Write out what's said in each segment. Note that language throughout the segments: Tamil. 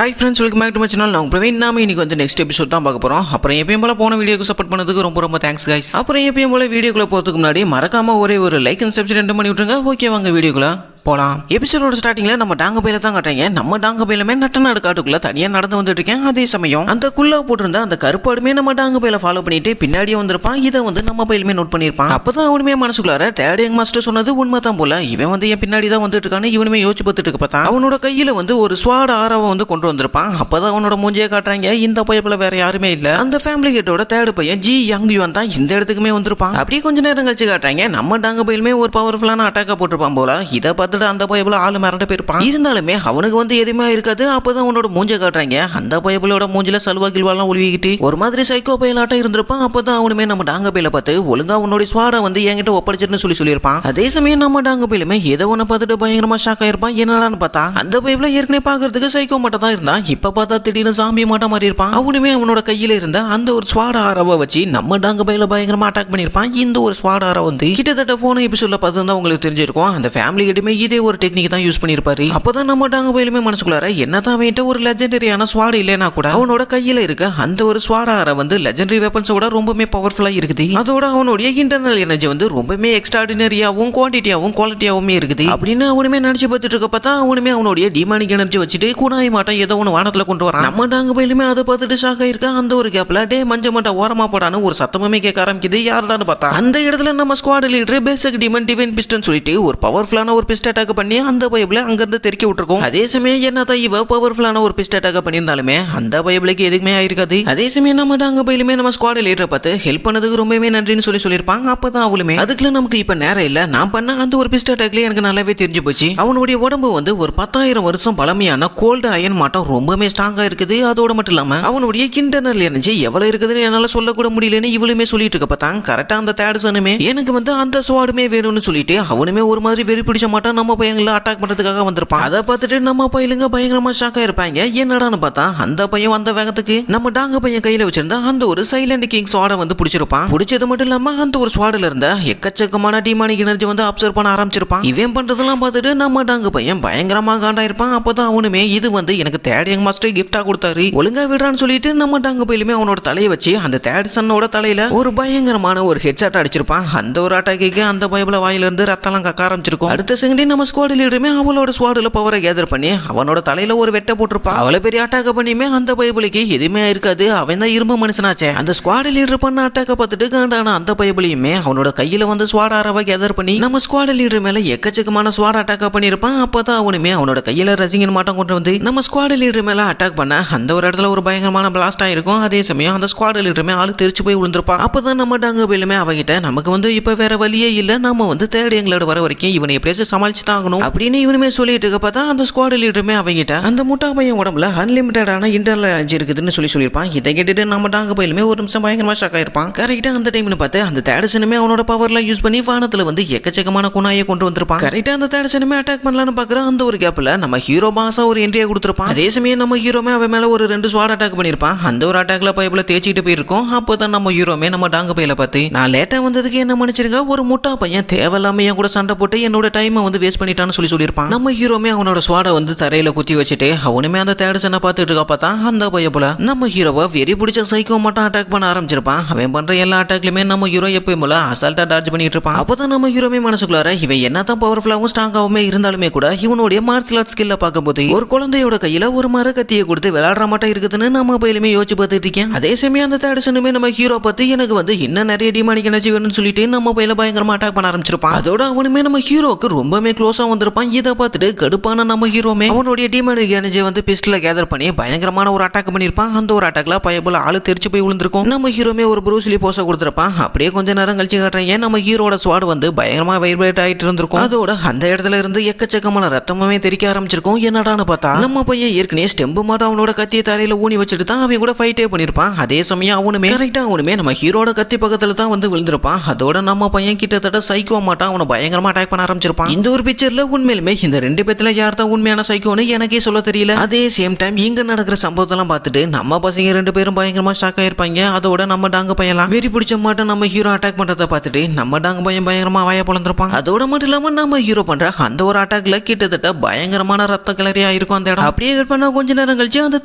Hi friends, welcome back to my channel. நான் பிரவீன். நாம இன்னைக்கு வந்து நெக்ஸ்ட் எபிசோட் தான் பார்க்க போறோம். அப்புறம் எப்பயும் போல போன வீடியோக்கு சப்போர்ட் பண்ணதுக்கு ரொம்ப தேங்க்ஸ் guys. அப்புறம் எப்பயும் போல வீடியோக்குள்ள போறதுக்கு முன்னாடி மறக்காம ஒரே ஒரு லைக் அண்ட் சப்ஸ்கிரைப் பண்ணி விட்டுருங்க. ஓகே வாங்க வீடியோக்குள்ள போலாம். எபிசோடோட ஸ்டார்டிங்ல நம்ம டாங்க பையில தான் காட்டுறாங்க. நம்ம டாங்க பையிலுமே நட்டநாடு காட்டுக்குள்ள தனியா நடந்து வந்துட்டு இருக்கேன். அதே சமயம் அந்த குள்ளா போட்டிருந்த அந்த கருப்பாடுமே நம்ம டாங்க பையில ஃபாலோ பண்ணிட்டு பின்னாடியே வந்திருப்பான். இதை வந்து நம்ம பையிலுமே நோட் பண்ணிருப்பான். அப்பதான் அவனுமே மனசுக்குள்ளார தேர்ட் யங் மாஸ்டர் சொன்னது உண்மைதான் போல. இவன் வந்து என் பின்னாடி தான் வந்துட்டு இருக்கான்னு இவனுமே யோசிச்சு பார்த்துட்டு இருக்க பார்த்தா அவனோட கையில வந்து ஒரு ஸ்வாட் ஆராவை வந்து கொண்டு வந்திருப்பான். அப்பதான் அவனோட மூஞ்சியை காட்டுறாங்க. இந்த பையப்புல வேற யாருமே இல்ல. அந்த ஃபேமிலி கேட்டோட தேர்ட் பையன் ஜி யங் யுவான் தான் இந்த இடத்துக்குமே வந்திருப்பான். அப்படியே கொஞ்ச நேரம் கழிச்சு காட்டுறாங்க. நம்ம டாங்க பையிலுமே ஒரு பவர்ஃபுல்லான அட்டாக்கா போட்டிருப்பான் போல. இதை பார்த்துட்டு அந்த பையப்புல ஆளு மிரண்டு போயிருப்பான். இருந்தாலுமே அவனுக்கு வந்து எதுவுமே இருக்காது. அப்பதான் அவனோட மூஞ்ச காட்டுறாங்க. அந்த பயபுலோட மூஞ்சில சல்வா கில்வாலாம் ஒளிவிக்கிட்டு ஒரு மாதிரி சைக்கோ பயலாட்டம் இருந்திருப்பான். அப்பதான் அவனுமே நம்ம டாங்க பையில பார்த்து ஒழுங்கா உன்னோட ஸ்வாட வந்து என்கிட்ட ஒப்படைச்சிருன்னு சொல்லியிருப்பான். அதே சமயம் நம்ம டாங்க பையிலுமே ஏதோ ஒன்று பார்த்துட்டு பயங்கரமா ஷாக் ஆயிருப்பான். என்னடான்னு பார்த்தா அந்த பைபிள ஏற்கனவே பாக்குறதுக்கு சைக்கோ மட்டும் தான் இருந்தான். இப்ப பார்த்தா திடீர்னு சாமி மாட்ட மாதிரி இருப்பான். அவனுமே அவனோட கையில இருந்த அந்த ஒரு ஸ்வாட ஆரவை வச்சு நம்ம டாங்க பையில பயங்கரமா அட்டாக் பண்ணிருப்பான். இந்த ஒரு ஸ்வாட ஆரா வந்து கிட்டத்தட்ட போன எபிசோட்ல பார்த்து உங்களுக்கு தெரிஞ்சிருக்கும். அந்த ஃபேமிலி கிட்டமே இதே ஒரு டெக்னிக் தான் யூஸ் பண்ணிருப்பாரு. அப்பதான் நம்ம டாங்க பையிலுமே மனசுக்குள்ளார என்னதான் அவன்கிட்ட ஒரு லெஜெண்டரியான ஸ்வாட் இல்லைனா கூட அவனோட கையில இருக்க அந்த ஒரு ஸ்வாடார வந்து லெஜெண்டரி வெப்பன்ஸோட ரொம்பவே பவர்ஃபுல்லா இருக்குது. அதோட அவனுடைய இன்டர்னல் எனர்ஜி வந்து ரொம்பவே எக்ஸ்ட்ராடினரியாவும் குவான்டிட்டியாவும் குவாலிட்டியாவும் இருக்குது அப்படின்னு அவனுமே நினைச்சு பார்த்துட்டு இருக்க பார்த்தா அவனுமே அவனுடைய டிமானிக் எனர்ஜி வச்சுட்டு குணாய் மாட்டம் ஏதோ ஒன்று வானத்துல கொண்டு வரான். நம்ம டாங்க பையிலுமே அதை பார்த்துட்டு ஷாக் ஆயிருக்க. அந்த ஒரு கேப்ல டே மஞ்ச மாட்டா ஓரமா போடான்னு ஒரு சத்தமுமே கேட்க ஆரம்பிக்குது. யாருடான்னு பார்த்தா அந்த இடத்துல நம்ம ஸ்குவாட் லீடர் பேசிக் டிமன் டிவைன் பிஸ்டன் சொல்லிட்டு ஒரு பவர்ஃபுல்லான ஒரு பிஸ்ட் அட்டாக் பண்ணி அந்த பைபிள அங்கிருந்து தெறிக்க விட்டுருக்கோம். அதே சமயம் என்னதான் இவ பவர்ஃபுல்லான ஒரு பிஸ்ட் அட்டாக் பண்ணியிருந்தாலுமே அந்த பைபிளுக்கு எதுவுமே ஆயிருக்காது. அதே சமயம் நம்ம டாங்க பையிலுமே நம்ம ஸ்குவாட் லீடரை பார்த்து ஹெல்ப் பண்ணதுக்கு ரொம்பவே நன்றின்னு சொல்லியிருப்பாங்க. அப்பதான் அவளுமே அதுக்குள்ள நமக்கு இப்ப நேரம் இல்ல, நான் பண்ண அந்த ஒரு பிஸ்ட் அட்டாக்லயே எனக்கு நல்லாவே தெரிஞ்சு போச்சு. அவனுடைய உடம்பு வந்து ஒரு 10,000 வருஷம் பழமையான கோல்டு அயன் மாட்டம் ரொம்பவே ஸ்ட்ராங்கா இருக்குது. அதோட மட்டும் இல்லாம அவனுடைய இன்டர்னல் எனர்ஜி எவ்வளவு இருக்குதுன்னு என்னால சொல்லக்கூட முடியலன்னு இவளுமே சொல்லிட்டு இருக்க பார்த்தாங்க. கரெக்டா அந்த தேர்ட் சனுமே எனக்கு வந்து அந்த ஸ்வாடுமே வேணும்னு சொல்லிட்டு அவனுமே ஒரு மாதிரி வெறி பிடிச்ச மாட்டான் நம்ம பையங்களை அட்டாக் பண்றதுக்காக வந்திருப்பான். அதை பார்த்துட்டு நம்ம பையலுங்க பயங்கரமா ஷாக்கா இருப்பாங்க. என்னடான்னு பார்த்தா அந்த பையன் வந்த வேகத்துக்கு நம்ம டாங்க பையன் கையில வச்சிருந்த அந்த ஒரு சைலண்ட் கிங் ஸ்வாட வந்து பிடிச்சிருப்பான். பிடிச்சது மட்டும் இல்லாம அந்த ஒரு ஸ்வாடுல இருந்த எக்கச்சக்கமான டிமானிக் எனர்ஜி வந்து அப்சர்வ் பண்ண ஆரம்பிச்சிருப்பான். இவன் பண்றதெல்லாம் பார்த்துட்டு நம்ம டாங்க பையன் பயங்கரமா காண்டாயிருப்பான். அப்பதான் அவனுமே இது வந்து எனக்கு தேர்ட் யங் மாஸ்டர் கிஃப்டா கொடுத்தாரு, ஒழுங்கா விடுறான்னு சொல்லிட்டு நம்ம டாங்க பையிலுமே அவனோட தலையை வச்சு அந்த தேர்ட் சன்னோட தலையில ஒரு பயங்கரமான ஒரு ஹெட்ஷாட் அடிச்சிருப்பான். அந்த ஒரு அட்டாக்கு அந்த பைபிள வாயில இருந்து ரத்தம் கக்க ஆரம்பிச்சிருக்கும். அடுத்த செகண்டே நம்ம ஸ்குவாட் லீடருமே அவளோட ஸ்குவாட்ல பவரை கேதர் பண்ணி அவனோட தலையில ஒரு வெட்ட போட்டிருப்பா. அவளை பெரிய அட்டாக் பண்ணியுமே அந்த பைபிளுக்கு எதுவுமே இருக்காது. அவன் தான் இரும்பு மனுஷனாச்சே. அந்த ஸ்குவாட் லீடர் பண்ண அட்டாக்க பார்த்துட்டு காண்டான அந்த பைபிளையுமே அவனோட கையில வந்து ஸ்வாட் ஆரவை கேதர் பண்ணி நம்ம ஸ்குவாட் லீடர் மேல எக்கச்சக்கமான ஸ்வாட் அட்டாக் பண்ணிருப்பான். அப்பதான் அவனுமே அவனோட கையில ரசிகன் மாட்டம் கொண்டு வந்து நம்ம ஸ்குவாட் லீடர் மேல அட்டாக் பண்ண அந்த ஒரு இடத்துல ஒரு பயங்கரமான பிளாஸ்ட் ஆயிருக்கும். அதே சமயம் அந்த ஸ்குவாட் லீடருமே ஆளு தெரிச்சு போய் விழுந்திருப்பா. அப்பதான் நம்ம டாங்க பையிலுமே அவகிட்ட நமக்கு வந்து இப்ப வேற வழியே இல்ல, நம்ம வந்து தேர்ட் எங்களோட வர வரைக்கும் இவனை எப்படியாச்சும் சமாளிச்சுட்டு ஆகணும் அப்படின்னு இவனுமே சொல்லிட்டு இருக்க பார்த்தா அந்த ஸ்குவாட் லீடருமே அவங்கிட்ட அந்த முட்டா பையன் உடம்புல அன்லிமிட்டடான இன்டர்னல் எனர்ஜி இருக்குதுன்னு சொல்லியிருப்பான். இதை கேட்டுட்டு நம்ம டாங்க பையிலுமே ஒரு நிமிஷம் பயங்கரமா ஷாக் ஆயிருப்பான். கரெக்டா அந்த டைம்னு பார்த்து அந்த தேர்ட் அவனோட பவர்ல யூஸ் பண்ணி வானத்துல வந்து எக்கச்சக்கமான குணாயை கொண்டு வந்திருப்பான். கரெக்டா அந்த தேர்ட் அட்டாக் பண்ணலான்னு பாக்குற அந்த ஒரு கேப்ல நம்ம ஹீரோ பாஸா ஒரு என்ட்ரியை கொடுத்திருப்பான். அதே சமயம் நம்ம ஹீரோமே அவன் மேல ஒரு 2 ஸ்வாட் அட்டாக் பண்ணிருப்பான். அந்த ஒரு அட்டாக்ல பைபிள தேய்ச்சிட்டு போயிருக்கோம். அப்பதான் நம்ம ஹீரோமே நம்ம டாங்க பையில பார்த்து நான் லேட்டா வந்ததுக்கு என்ன மன்னிச்சிருங்க, ஒரு முட்டா பையன் தேவையில்லாம என் கூட சண்டை போட்டு என்னோட டைமை வந்து வேஸ்ட் பண்ணிட்டான்னு சொல்லியிருப்பான். நம்ம ஹீரோமே அவனோட ஸ்வாட வந்து தரையில குத்தி வச்சுட்டு அவனுமே அந்த தேர்ட் சனை பார்த்துட்டு இருக்கா பார்த்தா அந்த பைய போல நம்ம ஹீரோவை வெறி பிடிச்ச சைக்கோ மட்டும் அட்டாக் பண்ண ஆரம்பிச்சிருப்பான். அவன் பண்ற எல்லா அட்டாக்லயுமே நம்ம ஹீரோ எப்பயும் போல அசால்ட்டா டார்ஜ் பண்ணிட்டு இருப்பான். அப்பதான் நம்ம ஹீரோமே மனசுக்குள்ளார இவன் என்னதான் பவர்ஃபுல்லாவும் ஸ்ட்ராங்காவுமே இருந்தாலுமே கூட இவனுடைய மார்ஷல் ஆர்ட்ஸ் ஸ்கில்ல பார்க்கும்போது ஒரு குழந்தையோட கையில ஒரு மர கத்தியை கொடுத்து விளையாடுற மாட்டா இருக்குதுன்னு நம்ம பையிலுமே யோசிச்சு பார்த்துட்டு இருக்கேன். அதே சமயம் அந்த தேர்ட் சனுமே நம்ம ஹீரோ பார்த்து எனக்கு வந்து இன்னும் நிறைய டிமானிக் எனர்ஜி வேணும்னு சொல்லிட்டு நம்ம பையில பயங்கரமா அட்டாக் பண்ண ஆரம்பிச்சிருப்பான். அதோட அவனுமே நம்ம ஹீரோக்கு ரொம்பவே க்ளோஸா வந்திருப்பான். இதை பார்த்துட்டு கடுப்பான நம்ம ஹீரோமே அவனுடைய டிமானிக் எனர்ஜி வந்து பிஸ்டல கேதர் பண்ணி பயங்கரமான ஒரு அட்டாக் பண்ணிருப்பான். அந்த ஒரு அட்டாக்ல பயபுல ஆளு தெரிச்சு போய் விழுந்திருக்கும். நம்ம ஹீரோமே ஒரு ப்ரூஸ்லி போஸ கொடுத்திருப்பான். அப்படியே கொஞ்ச நேரம் கழிச்சு காட்டுறேன் நம்ம ஹீரோட ஸ்வாட் வந்து பயங்கரமா வைப்ரேட் ஆயிட்டு இருந்திருக்கும். அதோட அந்த இடத்துல இருந்து எக்கச்சக்கமான ரத்தமுமே தெரிக்க ஆரம்பிச்சிருக்கும். என்னடான்னு பார்த்தா நம்ம பையன் ஏற்கனவே ஸ்டெம்பு மாட்டம் அவனோட கத்தியை தரையில ஊனி வச்சுட்டு தான் அவன் கூட ஃபைட்டே பண்ணிருப்பான். அதே சமயம் அவனுமே கரெக்டா அவனுமே நம்ம ஹீரோட கத்தி பக்கத்துல தான் வந்து விழுந்திருப்பான். அதோட நம்ம பையன் கிட்டத்தட்ட சைக்கோ மாட்டான் அவனை பயங்கரமா அட்டாக் பண்ண ஆரம்பிச்சிருப்பான். இந்த ஒரு பிக்சர்ல உண்மையிலுமே இந்த ரெண்டு பேத்துல யார் தான் உண்மையான சைக்கோன்னு எனக்கே சொல்ல தெரியல. அதே சேம் டைம் இங்க நடக்கிற சம்பவத்தெல்லாம் பார்த்துட்டு நம்ம பசங்க ரெண்டு பேரும் பயங்கரமா ஷாக் ஆயிருப்பாங்க. அதோட நம்ம டாங்க பையலாம் வெறி பிடிச்ச மாட்டோம் நம்ம ஹீரோ அட்டாக் பண்றதை பார்த்துட்டு நம்ம டாங்க பையன் பயங்கரமா வாய பொழந்திருப்பாங்க. அதோட மட்டும் இல்லாம நம்ம ஹீரோ பண்ற அந்த ஒரு அட்டாக்ல கிட்டத்தட்ட பயங்கரமான ரத்த கிளறியா இருக்கும் அந்த இடம். அப்படியே கட் பண்ணா கொஞ்ச நேரம் கழிச்சு அந்த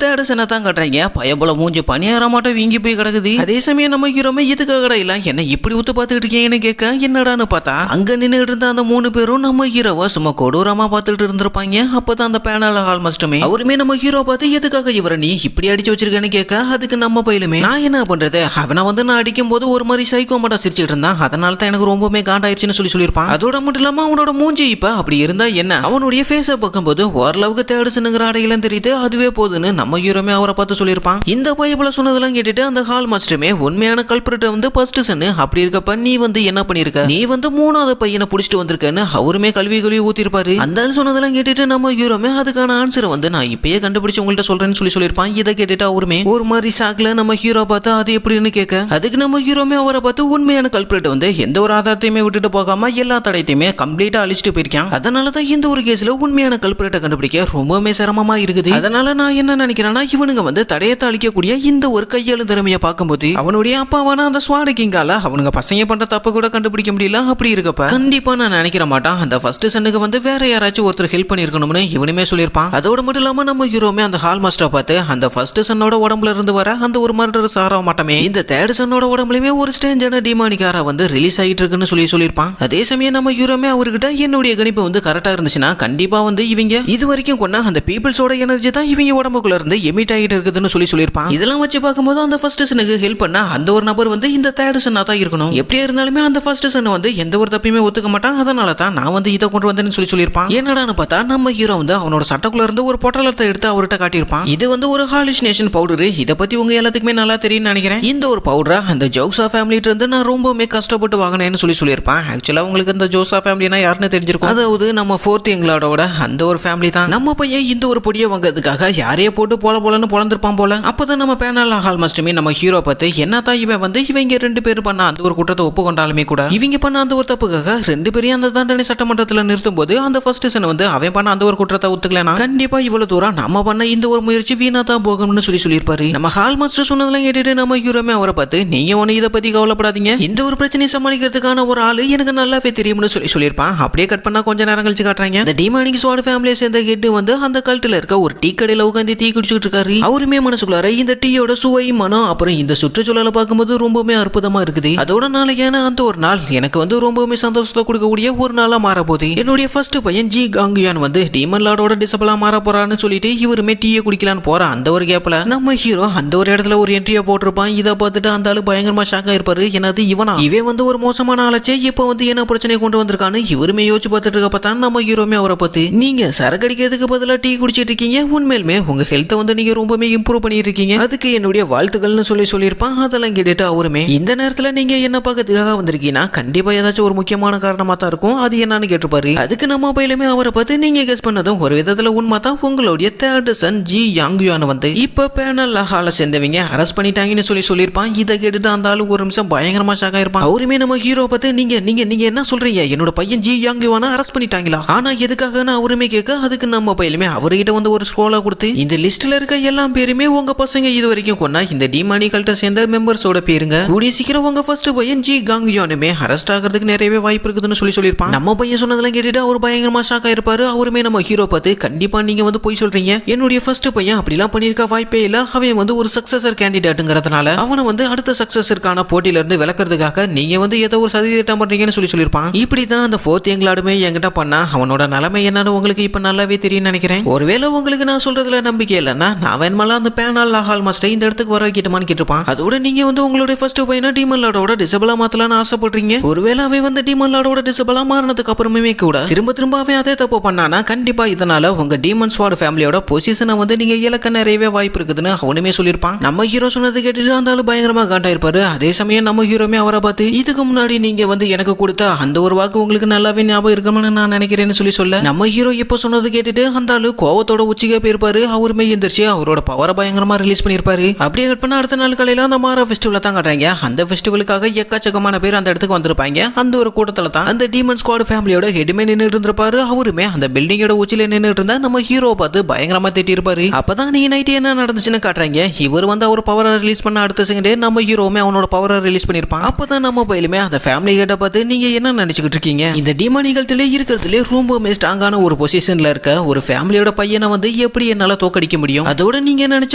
தேர்ட் சீனை தான் கட்டுறாங்க. பயபோல மூஞ்சி பனியார மாட்டோம் வீங்கி போய் கிடக்குது. அதே சமயம் நம்ம ஹீரோமே இதுக்காக இல்ல என்ன இப்படி ஊத்து பார்த்துட்டு இருக்கீங்கன்னு கேட்க என்னடான்னு பார்த்தா அங்க நின்னுட்டு இருந்த அந்த 3 பேரும் நம்ம ஹீரோவை சும்மா கொடூரமா பார்த்துட்டு இருந்திருப்பாங்க. அப்பதான் அந்த பேனல் ஆல்மோஸ்டுமே அவருமே நம்ம ஹீரோ பார்த்து எதுக்காக இவரை நீ இப்படி அடிச்சு வச்சிருக்கேன்னு கேட்க அதுக்கு நம்ம பையிலுமே நான் என்ன பண்றது அவனை வந்து நான் அடிக்கும் போது ஒரு மாதிரி சைக்கோ மாட்டா சிரிச்சுட்டு இருந்தான். அதனால தான் எனக்கு ரொம்பவே காண்டாயிருச்சுன்னு சொல்லியிருப்பான். அதோட மட்டும் இல்லாம அவனோட மூஞ்சி இப்ப அப்படி இருந்தா என்ன அவனுடைய ஃபேஸை பார்க்கும்போது ஓரளவுக்கு தேடுச்சுங்கிற அடையெல்லாம் தெரியுது. அதுவே போதுன்னு நம்ம ஹீரோமே அவரை பார்த்து சொல்லியிருப்பான். இந்த பையபுல சொன்னதெல்லாம் கேட்டுட்டு அந்த ஹால் மாஸ்டருமே உண்மையான கல்பிரேட்டை வந்து ஃபர்ஸ்ட் சன்னு அப்படி இருக்கப்ப நீ வந்து என்ன பண்ணிருக்க நீ வந்து 3வது பையனை புடிச்சிட்டு வந்திருக்கன்னு அவருமே கல்வி ஊத்திருப்பாரு. அந்த ஆள் சொன்னதெல்லாம் கேட்டுட்டு நம்ம ஹீரோமே அதுக்கான ஆன்சரை வந்து நான் இப்பயே கண்டுபிடிச்சு உங்கள்கிட்ட சொல்றேன்னு சொல்லியிருப்பான். இதை கேட்டுட்டு அவருமே ஒரு மாதிரி ஷாக்ல நம்ம ஹீரோ பார்த்து அது எப்படின்னு கேட்க அதுக்கு நம்ம ஹீரோமே அவரை பார்த்து உண்மையான கல்பிரேட் வந்து எந்த ஒரு ஆதாரத்தையுமே விட்டுட்டு போகாம எல்லா தடயத்தையுமே கம்ப்ளீட்டா அழிச்சிட்டு போயிருக்கான். அதனாலதான் இந்த ஒரு கேஸ்ல உண்மையான கல்பிரேட்டை கண்டுபிடிக்க ரொம்பவுமே சிரமமா இருக்குது. அதனால நான் என்ன நினைக்கிறேன்னா இவனுங்க வந்து தடயத்தை அழிக்கக்கூடிய இந்த ஒரு கையாளு திறமையை பார்க்கும்போது அவனுடைய அப்பாவான அந்த ஸ்வாட் கிங்கால அவனுங்க பசங்க பண்ற தப்பு கூட கண்டுபிடிக்க முடியல. அப்படி இருக்கப்ப கண்டிப்பா நான் நினைக்கிற மாட்டான் அந்த ஃபர்ஸ்ட் சன்னுக்கு வந்து வேற யாராச்சும் ஒருத்தர் ஹெல்ப் பண்ணிருக்கணும்னு இவனுமே சொல்லியிருப்பான். அதோட மட்டும் இல்லாம நம்ம ஹீரோமே அந்த ஹால் மாஸ்டரை பார்த்து அந்த ஃபர்ஸ்ட் சன்னோட உடம்புல இருந்து வர அந்த ஒரு மர்டர் சாரா மாட்டமே இந்த தேர்ட் சன்னோட உடம்புலயுமே ஒரு ஸ்டேஞ்சான டிமானிக்காரா வந்து ரிலீஸ் ஆகிட்டு இருக்குன்னு சொல்லியிருப்பான். அதே சமயம் நம்ம ஹீரோமே அவர்கிட்ட என்னுடைய கணிப்பு வந்து கரெக்டா இருந்துச்சுன்னா கண்டிப்பா வந்து இவங்க இது வரைக்கும் கொண்டா அந்த பீப்புள்ஸோட எனர்ஜி தான் இவங்க உடம்புக்குள்ள இருந்து எமிட் ஆகிட்டு இருக்குதுன்னு சொல்லியிருப்பான். இதெல்லாம் வச்சு பார்க்கும்போது அந்த ஃபர்ஸ்ட் சனுக்கு ஹெல்ப் பண்ண அந்த ஒரு நபர் வந்து இந்த தேர்ட் சன்னா தான் இருக்கணும். எப்படியா இருந்தாலுமே அந்த ஃபர்ஸ்ட் சன் வந்து எந்த ஒரு தப்பையுமே ஒத்துக்க மாட்டான். அதனால தான் நான் வந்து இதை கொண்டு வந்தேன்னு சொல்லியிருப்பான். என்னடான்னு பார்த்தா நம்ம ஹீரோ வந்து அவனோட சட்டக்குள்ள இருந்து ஒரு பொட்டலத்தை எடுத்து அவர்கிட்ட காட்டியிருப்பான். இது வந்து ஒரு ஹாலுசினேஷன் பவுடர். இதை பத்தி உங்க எல்லாத்துக்குமே நல்லா தெரியும் நினைக்கிறேன். இந்த ஒரு பவுடரா அந்த ஜோசா ஃபேமிலிட்ட இருந்து நான் ரொம்பவுமே கஷ்டப்பட்டு வாங்கினேன்னு சொல்லியிருப்பான். ஆக்சுவலா உங்களுக்கு இந்த ஜோசா ஃபேமிலினா யாருன்னு தெரிஞ்சிருக்கும். அதாவது நம்ம ஃபோர்த் எங்களோட அந்த ஒரு ஃபேமிலி தான். நம்ம பையன் இந்த ஒரு பொடியை வாங்கிறதுக்காக யாரையே போட்டு போலன்னு பொழந்திருப்பான் போல. அப்பதான் நம்ம பேனல் ஆல்மோஸ்டுமே நம்ம ஹீரோ பார்த்து என்னதான் இவன் வந்து இவங்க 2 பேரும் பண்ண அந்த ஒரு குற்றத்தை ஒப்புக்கொண்டாலுமே கூட இவங்க பண்ண அந்த ஒரு தப்புக்காக 2 பேரையும் அந்த தண்டனை சட்டமன்றத்தில் நிறுத்தும் போது அந்த ஃபர்ஸ்ட் சன் வந்து அவன் பண்ண அந்த ஒரு குற்றத்தை ஒத்துக்கலனா கண்டிப்பா இவ்வளவு தூரம் நம்ம பண்ண இந்த ஒரு முயற்சி வீணா தான் போகும்னு சொல்லியிருப்பாரு. நம்ம ஹால் மாஸ்டர் சொன்னதெல்லாம் கேட்டுட்டு நம்ம ஹீரோமே அவரை பார்த்து நீங்க ஒண்ணு இதை பத்தி கவலைப்படாதீங்க இந்த ஒரு பிரச்சனையை சமாளிக்கிறதுக்கான ஒரு ஆளு எனக்கு நல்லாவே தெரியும்னு சொல்லியிருப்பான். அப்படியே கட் பண்ணா கொஞ்ச நேரம் கழிச்சு காட்டுறாங்க இந்த டிமானிக் ஸ்வாட் ஃபேமிலியை சேர்ந்த ஹெட் வந்து அந்த கல்ட்டுல இருக்க ஒரு டீ கடையில உட்காந்து டீ குடிச்சுட்டு இருக்காரு. அவருமே மனசுக்குள்ளார இந்த டீயோட சுவை மனம் அப்புறம் இந்த சுற்றுச்சூழலை பார்க்கும்போது ரொம்பவுமே அற்புதமா இருக்குது. அதோட நாளைக்கான அந்த ஒரு நாள் எனக்கு வந்து ரொம்பவுமே சந்தோஷத்தை கொடுக்கக்கூடிய ஒரு நாளா மாற போகுது. என்னுடைய ஃபர்ஸ்ட் பையன் ஜி காங்குயான் வந்து டீமன் லார்டோட டிசபிளா மாற போறான்னு சொல்லிட்டு இவருமே டீயை குடிக்கலான்னு போற அந்த ஒரு கேப்ல நம்ம ஹீரோ அந்த ஒரு இடத்துல ஒரு என்ட்ரியா போட்டிருப்பான். இதை பார்த்துட்டு அந்த ஆளு பயங்கரமா ஷாக்கா இருப்பாரு. என்னது இவனா இவன் வந்து ஒரு மோசமான ஆளச்சே இப்ப வந்து என்ன பிரச்சனை கொண்டு வந்திருக்கான்னு இவருமே யோசிச்சு பார்த்துட்டு இருக்கப்பதான் நம்ம ஹீரோமே அவரை பார்த்து நீங்க சரக்கு அடிக்கிறதுக்கு பதிலாக டீ குடிச்சிட்டு இருக்கீங்க. உண்மையிலுமே உங்க ஹெல்த்தை வந்து நீங்க ரொம்பவே இம்ப்ரூவ் பண்ணிட்டு இருக்கீங்க. அதுக்கு என்னுடைய வாழ்த்துக்கள்னு சொல்லியிருப்பான். அதெல்லாம் கேட்டுட்டு அவருமே இந்த நேரத்துல நீங்க என்ன பார்க்கறதுக்காக வந்திருக்கீங்கன்னா கண்டிப்பா ஏதாச்சும் ஒரு முக்கியமான காரணமா தான் இருக்கும். அது என்னன்னு கேட்டிருப்பாரு. அதுக்கு நம்ம பையிலுமே அவரை பார்த்து நீங்க கெஸ் பண்ணதும் ஒரு விதத்துல உண்மை தான். உங்களுடைய தேர்ட் சன் ஜி யாங்குயான் வந்து இப்ப பேனல் ஹால சேர்ந்தவங்க அரெஸ்ட் பண்ணிட்டாங்கன்னு சொல்லியிருப்பான். இதை கேட்டுட்டு அந்த ஆளு ஒரு நிமிஷம் பயங்கரமா ஷாக்கா இருப்பான். அவருமே நம்ம ஹீரோ பார்த்து நீங்க நீங்க நீங்க என்ன சொல்றீங்க என்னோட பையன் ஜி யாங்குயானை அரெஸ்ட் பண்ணிட்டாங்களா ஆனா எதுக்காக அவருமே கேட்க அதுக்கு நம்ம பையிலுமே அவர்கிட்ட வந்து ஒரு ஸ்க்ரோலா கொடுத்து இந்த லிஸ்ட்ல இருக்க எல்லா பேருமே உங்க பசங்க இது வரைக்கும் கொண்டா இந்த டிமானி கல்ட்ட சேர்ந்த மெம்பர்ஸோட பேருங்க. கூடிய சீக்கிரம் உங்க ஃபர்ஸ்ட் பையன் ஜி காங்குயானுமே அரெஸ்ட் ஆகிறதுக்கு நிறையவே வாய்ப்பு இருக்குதுன்னு சொல்லியிருப்பான். நம்ம பையன் சொன்னதெல்லாம் கேட்டுட்டு அவர் பயங்கரமா ஷாக்கா இருப்பாரு. அவருமே நம்ம ஹீரோ பார்த்து கண்டிப்பா நீங்க வந்து போய் சொல்றீங்க என்னுடைய ஃபர்ஸ்ட் பையன் அப்படிலாம் பண்ணிருக்க வாய்ப்பே இல்ல. அவன் வந்து ஒரு சக்சஸர் கேண்டிடேட்ங்கிறதுனால அவனை வந்து அடுத்த சக்சஸருக்கான போட்டியில இருந்து விலக்கிறதுக்காக நீங்க வந்து ஏதோ ஒரு சதி திட்டம் பண்றீங்கன்னு சொல்லியிருப்பான். இப்படிதான் அந்த ஃபோர்த் எங்களாடுமே என்கிட்ட பண்ணா அவனோட நிலைமை என்னன்னு உங்களுக்கு இப்ப நல்லாவே தெரியும் நினைக்கிறேன். ஒருவேளை உங்களுக்கு நான் சொல்றதுல நம்பிக்கை இல்லைன்னா நான் வேணுமாலாம் அந்த பேனல் ஹால் மாஸ்டர் இந்த இடத்துக்கு வர வைக்கட்டுமான்னு கேட்டிருப்பான். அதோட நீங்க வந்து உங்களுடைய ஃபர்ஸ்ட் பையனை டீமன் லார்டோட டிசபிளா மாத்தலாம்னு ஆசைப்படுறீங்க. ஒருவேளை அவன் வந்து டீமன் லார்டோட டிசபிளா மாறினதுக்கு அப்புறமே கூட திரும்ப அவன் அதே தப்பு பண்ணானா கண்டிப்பா இதனால உங்க டீமன் ஸ்வாட் ஃபேமிலியோட பொசிஷனை வந்து நீங்க இலக்க நிறையவே வாய்ப்பு இருக்குதுன்னு அவனுமே சொல்லியிருப்பான். நம்ம ஹீரோ சொன்னது கேட்டுட்டு அந்த ஆளு பயங்கரமா காண்டாயிருப்பாரு. அதே சமயம் நம்ம ஹீரோமே அவரை பார்த்து இதுக்கு முன்னாடி நீங்க வந்து எனக்கு கொடுத்த அந்த ஒரு வாக்கு உங்களுக்கு நல்லாவே ஞாபகம் இருக்கும்னு நான் நினைக்கிறேன்னு சொல்ல நம்ம ஹீரோ இப்ப சொன்னது கேட்டுட்டு அந்த ஆளு கோவத்தோட உச்சிக்கே போயிருப்பாரு. அவருமே எந்திரிச்சு அவரோட பவரை பயங்கரமா ரிலீஸ் பண்ணிருப்பாரு. அப்படியே கட் பண்ண அடுத்த நாள் காலையில அந்த மாரா ஃபெஸ்டிவல தான் காட்டுறாங்க. அந்த ஃபெஸ்டிவலுக்காக எக்கச்சக்கமான பேர் அந்த இடத்துக்கு வந்திருப்பாங்க. அந்த ஒரு கூட்டத்துல தான் அந்த டீமன் ஸ்குவாட் ஃபேமிலியோட ஹெட் சைடுமே நின்று இருந்திருப்பாரு. அவருமே அந்த பில்டிங்கோட உச்சில நின்று இருந்தா நம்ம ஹீரோ பார்த்து பயங்கரமா திட்டி இருப்பாரு. அப்பதான் நீ நைட் என்ன நடந்துச்சுன்னு காட்டுறாங்க. இவர் வந்து அவர் பவரை ரிலீஸ் பண்ண அடுத்த செகண்டே நம்ம ஹீரோமே அவனோட பவரை ரிலீஸ் பண்ணிருப்பான். அப்பதான் நம்ம பையிலுமே அந்த ஃபேமிலி கிட்ட பார்த்து நீங்க என்ன நினைச்சுக்கிட்டு இருக்கீங்க, இந்த டிமானிகள்ல இருக்கிறதுலே ரொம்பவுமே ஸ்ட்ராங்கான ஒரு பொசிஷன்ல இருக்க ஒரு ஃபேமிலியோட பையனை வந்து எப்படி என்னால தோக்கடிக்க முடியும், அதோட நீங்க நினைச்ச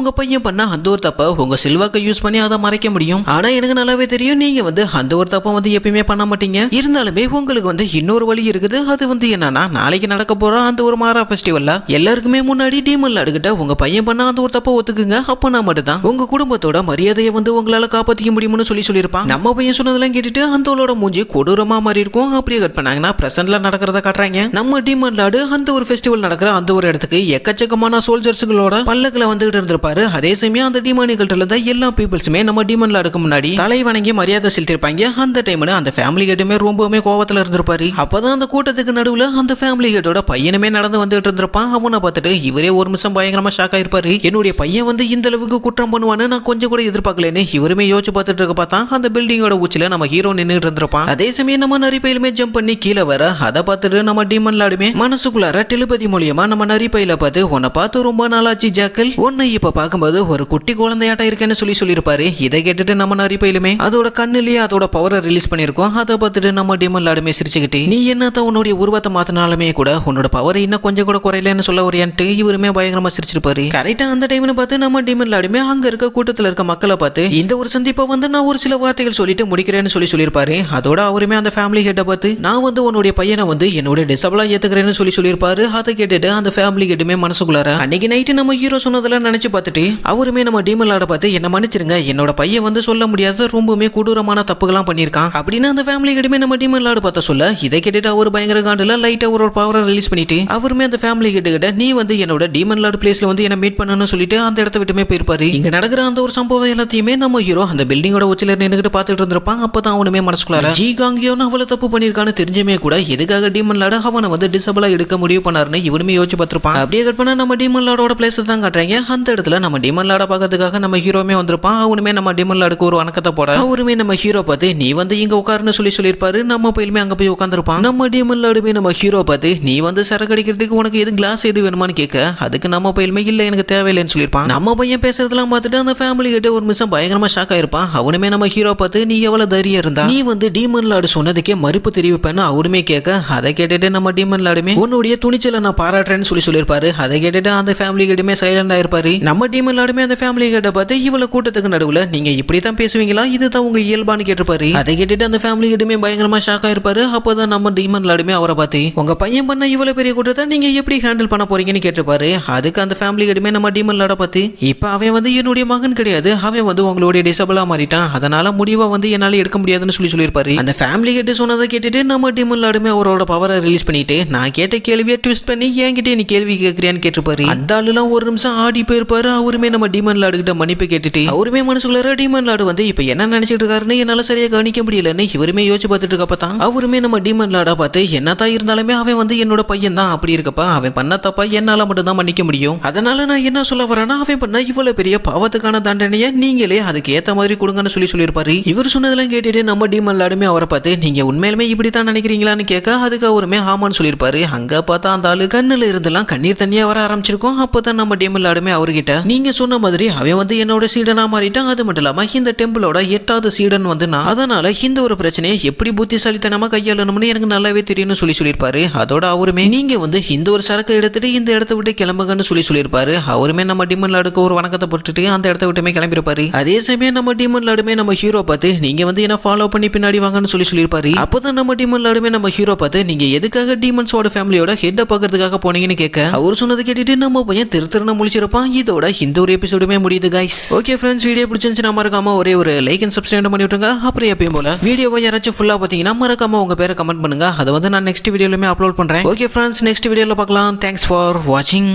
உங்க பையன் பண்ண அந்த ஒரு தப்ப உங்க செல்வாக்கை யூஸ் பண்ணி அதை மறைக்க முடியும். ஆனா எனக்கு நல்லாவே தெரியும் நீங்க வந்து அந்த ஒரு தப்ப வந்து எப்பயுமே பண்ண மாட்டீங்க. இருந்தாலுமே உங்களுக்கு வந்து இன்னொரு வழி இருக்குது. அது வந்து என்னன்னா நாளைக்கு நடக்க போற அந்த ஒரு மாரா ஃபெஸ்டிவல்ல எல்லாருக்குமே முன்னாடி டீமன் லார்டுகிட்ட உங்க பையன் பண்ண அந்த ஒரு தப்ப ஒத்துக்குங்க. அப்ப நான் மட்டும் தான் உங்க குடும்பத்தோட மரியாதையை வந்து உங்களால காப்பாத்திக்க முடியும்னு சொல்லியிருப்பான். நம்ம பையன் சொன்னதெல்லாம் கேட்டுட்டு அந்தோட மூஞ்சி கொடூரமா மாறி இருக்கும். அப்படியே கட் பண்ணாங்கன்னா பிரசன்ட்ல நடக்கிறத காட்டுறாங்க. நம்ம டீமன் லார்டு அந்த ஒரு ஃபெஸ்டிவல் நடக்கிற அந்த ஒரு இடத்துக்கு எக்கச்சக்கமான சோல்ஜர்ஸ்களோட பல்லக்குல வந்துகிட்டு இருந்திருப்பாரு. அதே சமயம் அந்த டிமானிகள்ட்ட இருந்த எல்லா பீப்புள்ஸுமே நம்ம டீமன் லார்டுக்கு முன்னாடி தலை வணங்கி மரியாதை செலுத்திருப்பாங்க. அந்த டைம்ல அந்த ஃபேமிலி கேட்டுமே ரொம்பவுமே கோவத்துல இருந்திருப்பாரு. அப்பதான் அந்த கூட்டத்துக்கு நடுவுல அந்த ஃபேமிலி கேட்டோட பையனுமே நடந்து வந்துட்டு இருந்திருப்பான். அவனை பார்த்துட்டு இவரே ஒரு நிமிஷம் பயங்கரமா ஷாக் ஆயிருப்பாரு. என்னுடைய பையன் வந்து இந்த அளவுக்கு குற்றம் பண்ணுவான்னு நான் கொஞ்சம் கூட எதிர்பார்க்கலன்னு இவருமே யோசிச்சு பார்த்துட்டு இருக்க பார்த்தா அந்த பில்டிங்கோட உச்சில நம்ம ஹீரோ நின்றுட்டு இருந்திருப்பான். அதே சமயம் நம்ம நரிப்பையிலுமே ஜம்ப் பண்ணி கீழே வர அதை பார்த்துட்டு நம்ம டீமன் லார்டுமே மனசுக்குள்ளார டெலிபதி மூலியமா நம்ம நரிப்பையில பார்த்து உன்னை பார்த்து ரொம்ப நாளாச்சு ஜாக்கல், உன்னை இப்ப பார்க்கும்போது ஒரு குட்டி குழந்தையாட்டம் இருக்கேன்னு சொல்லியிருப்பாரு. இதை கேட்டுட்டு நம்ம நரிப்பையிலுமே அதோட கண்ணுலயே அதோட பவரை ரிலீஸ் பண்ணிருக்கோம். அதை பார்த்துட்டு நம்ம டீமன் லார்டுமே சிரிச்சுக்கிட்டு நீ என்னத்தான் உன்னுடைய உருவத்தை மாத்தினாலுமே கூட உன்னோட பவர் இன்னும் கொஞ்சம் கூட குறையலன்னு சொல்ல வரையான்ட்டு இவருமே பயங்கரமா சிரிச்சிருப்பாரு. கரெக்டா அந்த டைம்னு பார்த்து நம்ம டீமன் லார்டுமே அங்க இருக்க கூட்டத்தில் இருக்க மக்களை பார்த்து இந்த ஒரு சந்திப்பை வந்து நான் ஒரு சில வார்த்தைகள் சொல்லிட்டு முடிக்கிறேன்னு சொல்லியிருப்பாரு. அதோட அவருமே அந்த ஃபேமிலி ஹெட்டை பார்த்து நான் வந்து உன்னுடைய பையனை வந்து என்னோட டிசபிளா ஏத்துக்கிறேன்னு சொல்லியிருப்பாரு. அதை கேட்டுட்டு அந்த ஃபேமிலி ஹெட்டுமே மனசுக்குள்ளார அன்னைக்கு நைட்டு நம்ம ஹீரோ சொன்னதெல்லாம் நினைச்சு பார்த்துட்டு அவருமே நம்ம டீமன் லார்டை பார்த்து என்ன மன்னிச்சிருங்க, என்னோட பையன் வந்து சொல்ல முடியாத ரொம்பவுமே கொடூரமான தப்புகள்லாம் பண்ணியிருக்கான் அப்படின்னு அந்த ஃபேமிலி ஹெட்டுமே நம்ம டீமன் லார்டு பார்த்த சொல்ல இதை கேட்டுட்டு அவர் பயங்கர காண்டுல லைட்டா ஒரு பவரை ரிலீஸ் பண்ணிட்டு அவருமே அந்த ஃபேமிலி ஹெட் கிட்ட நீ வந்து என்னோட டீமன் லார்டு பிளேஸ்ல வந்து என்ன மீட் பண்ணணும்னு சொல்லிட்டு அந்த இடத்த விட்டுமே போயிருப்பாரு. இங்க நடக்கிற அந்த ஒரு சம்பவம் எல்லாத்தையுமே நம்ம ஹீரோ அந்த பில்டிங்கோட உச்சில நின்னுகிட்டு பார்த்துட்டு இருந்திருப்பான். அப்பதான் அவனுமே மனசுக்குள்ளார ஜி காங்கியோன்னு அவ்வளவு தப்பு பண்ணிருக்கான்னு தெரிஞ்சுமே கூட எதுக்காக டீமன் லார்டு அவனை வந்து டிசபிளா எடுக்க முடிவு பண்ணாருன்னு இவனுமே யோசிச்சு பார்த்திருப்பான். அப்படியே கட் பண்ண நம்ம டீமன் லார்டோட பிளேஸ் தான் காட்டுறாங்க. அந்த இடத்துல நம்ம டீமன் லார்டை பார்க்கறதுக்காக நம்ம ஹீரோமே வந்திருப்பான். அவனுமே நம்ம டீமன் லார்டுக்கு ஒரு வணக்கத்தை போட அவருமே நம்ம ஹீரோ பார்த்து நீ வந்து இங்க உட்காருன்னு சொல்லியிருப்பாரு. நம்ம பயிலுமே அங்க போய் உட்காந்துருப்பான். நம்ம டீமன் லார்டுமே நம்ம ஹீரோ பார்த்து நீ வந்து சரக்கு அடிக்கிறதுக்கு உனக்கு எது கிளாஸ் எது வேணுமான்னு கேட்க அதுக்கு நம்ம பயிலுமே இல்ல எனக்கு தேவையில்லைன்னு சொல்லியிருப்பான். நம்ம பையன் பேசுறதெல்லாம் பார்த்துட்டு அந்த ஃபேமிலி கிட்ட ஒரு நிமிஷம் பயங்கரமா ஷாக் ஆயிருப்பான். அவனுமே நம்ம ஹீரோ பார்த்து நீ எவ்வளவு தைரியம் இருந்தா நீ வந்து டீமன் லார்டு சொன்னதுக்கே மறுப்பு தெரிவிப்பேன்னு அவருமே கேட்க அதை கேட்டுட்டு நம்ம டீமன் லார்டுமே உன்னுடைய துணிச்சலை நான் பாராட்டுறேன்னு சொல்லியிருப்பாரு. அதை கேட்டுட்டு அந்த ஃபேமிலி கிட்டமே சைலண்ட் ஆயிருப்பாரு. நம்ம டீமன் லார்டுமே அந்த ஃபேமிலி கிட்ட பார்த்து இவ்வளவு கூட்டத்துக்கு நடுவுல நீங்க இப்படித்தான் பேசுவீங்களா, இதுதான் உங்க இயல்பான்னு கேட்டிருப்பாரு. அதை கேட்டுட்டு அந்த ஃபேமிலி கிட்டமே பயங்கரமா ஷாக் ஆயிருப்பாரு. அப்பதான் நம்ம டீமன் லார்டுமே அவரை பார்த்து உங்க பையன் பண்ண இவ்வளவு பெரிய கூட்டத்தை நீங்க எப்படி ஹேண்டில் பண்ண போறீங்கன்னு கேட்டிருப்பாரு. அதுக்கு அந்த ஃபேமிலி கிட்டமே நம்ம டீமன் லார்டை பார்த்து இப்ப அவன் வந்து என்னுடைய மகன் கிடையாது, அவன் வந்து உங்களுடைய டிசபிளா மாறிட்டான், அதனால முடிவா வந்து என்னால எடுக்க முடியாதுன்னு சொல்லியிருப்பாரு. அந்த ஃபேமிலி கிட்ட சொன்னதை கேட்டுட்டு நம்ம டீமன் லார்டுமே அவரோட பவரை ரிலீஸ் பண்ணிட்டு நான் கேட்ட கேள்வியை ட்விஸ்ட் பண்ணி என்கிட்ட நீ கேள்வி கேட்கறியான்னு கேட்டிருப்பாரு. அந்த ஆளுலாம் ஒரு நிமிஷம் ஆடி போயிருப்பாரு. அவருமே நம்ம டீமன் லார்டு கிட்ட மன்னிப்பு கேட்டுட்டு அவருமே மனசுக்குள்ள டீமன் லார்டு வந்து இப்ப என்ன நினைச்சிட்டு இருக்காருன்னு என்னால சரியா கவனிக்க முடியலன்னு இவருமே யோசிச்சு பார்த்துட்டு இருக்கப்பதான் அவருமே நம்ம டீமன் லார்டை பார்த்து என்னதான் இருந்தாலுமே அவன் வந்து என்னோட பையன் தான், அப்படி இருக்கப்ப அவன் பண்ண தப்பா என்னால மட்டும் தான் மன்னிக்க முடியும். அதனால நான் என்ன சொல்ல வரேன்னா அவன் பண்ண இவ்வளவு பெரிய பாவத்துக்கான தண்டனையை நீங்களே அதுக்கு ஏத்த மாதிரி கொடுங்கன்னு சொல்லியிருப்பாரு. இவர் சொன்னதெல்லாம் கேட்டுட்டு நம்ம டீமன் லார்டுமே அவரை பார்த்து நீங்க உண்மையிலுமே இப்படித்தான் நினைக்கிறீங்களான்னு கேட்க அதுக்கு அவருமே ஆமான்னு சொல்லியிருப்பாரு. அங்க பார்த்தா அந்த ஆளு கண்ணுல இருந்தெல்லாம் கண்ணீர் தண்ணியா வர ஆரம்பிச்சிருக்கும். அப்பதான் நம்ம டீமன் லார்டுமே அவர்கிட்ட நீங்க சொன்ன மாதிரி அவன் வந்து என்னோட சீடனா மாறிட்டான், அது மட்டும் இல்லாம இந்த டெம்பிளோட 8வது சீடன் வந்து நான், அதனால இந்த ஒரு பிரச்சனையை எப்படி புத்திசாலித்தனமா கையாளணும்னு எனக்கு நல்லாவே தெரியும்னு சொல்லியிருப்பாரு. அதோட அவருமே நீங்க வந்து இந்த ஒரு சரக்கு எடுத்துட்டு இந்த இடத்த விட்டு கிளம்புங்கன்னு சொல்லியிருப்பாரு. அவருமே நம்ம டீமன் லார்டுக்கு ஒரு வணக்கத்தை போட்டுட்டு அந்த இடத்த விட்டுமே கிளம்பிருப்பாரு. அதே சமயம் நம்ம டீமன் லார்டுமே நம்ம ஹீரோ பார்த்து நீங்க வந்து என்ன ஃபாலோ பண்ணி பின்னாடி வாங்கன்னு சொல்லியிருப்பாரு. அப்பதான் நம்ம டீமன் லார்டுமே நம்ம ஹீரோ பார்த்து நீங்க எதுக்காக டீமன்ஸோட ஃபேமிலியோட ஹெட்டை பார்க்கறதுக்காக போனீங்கன்னு கேட்க அவர் சொன்னது கேட்டுட்டு நம்ம பையன் திருத்திருன்னு முழிச்சிருப்பான். இதோட இந்த ஒரு எபிசோடுமே முடியுது கைஸ். ஓகே ஃப்ரெண்ட்ஸ், வீடியோ பிடிச்சிருந்துச்சுன்னா மறக்காம ஒரே ஒரு லைக் அண்ட் சப்ஸ்கிரைப் பண்ணி விட்டுருங்க. அப்புறம் எப்பயும் போல வீடியோவை யாராச்சும் ஃபுல்லா பார்த்தீங்கன்னா மறக்காம உங்க பேரை கமெண்ட் பண்ணுங்க. அதை வந்து நான் நெக்ஸ்ட் வீடியோலயுமே அப்லோட் பண்றேன். ஓகே ஃப்ரெண்ட்ஸ், நெக்ஸ்ட் வீடியோல பார்க்கலாம். தேங்க்ஸ் ஃபார் வாட்சிங்.